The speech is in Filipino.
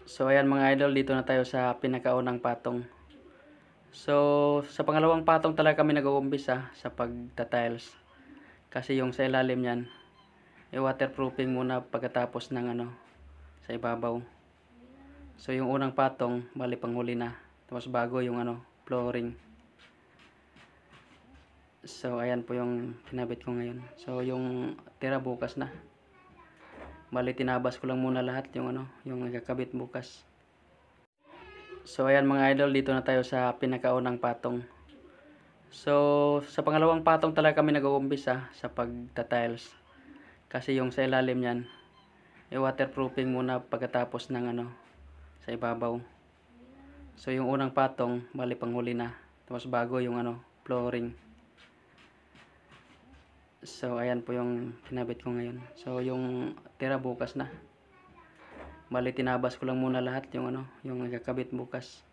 So ayan mga idol, dito na tayo sa pinakaunang patong. So sa pangalawang patong talaga kami nag-uumpisa sa pagta-tiles. Kasi yung sa ilalim niyan, i-waterproofing muna pagkatapos ng sa ibabaw. So yung unang patong, bali panghuli na. Tapos bago yung flooring. So ayan po yung kinabit ko ngayon. So yung tira bukas na. Bali tinabas ko lang muna lahat yung yung ikakabit bukas. So ayan mga idol, dito na tayo sa pinakaunang patong. So sa pangalawang patong talaga kami nag-uumpisa sa pagta-tiles. Kasi yung sa ilalim niyan, i-waterproofing muna pagkatapos ng sa ibabaw. So yung unang patong, bali panghuli na. Tapos bago yung flooring. So ayan po yung kinabit ko ngayon. So yung tira bukas na. Bali tinabas ko lang muna lahat yung yung ikakabit bukas.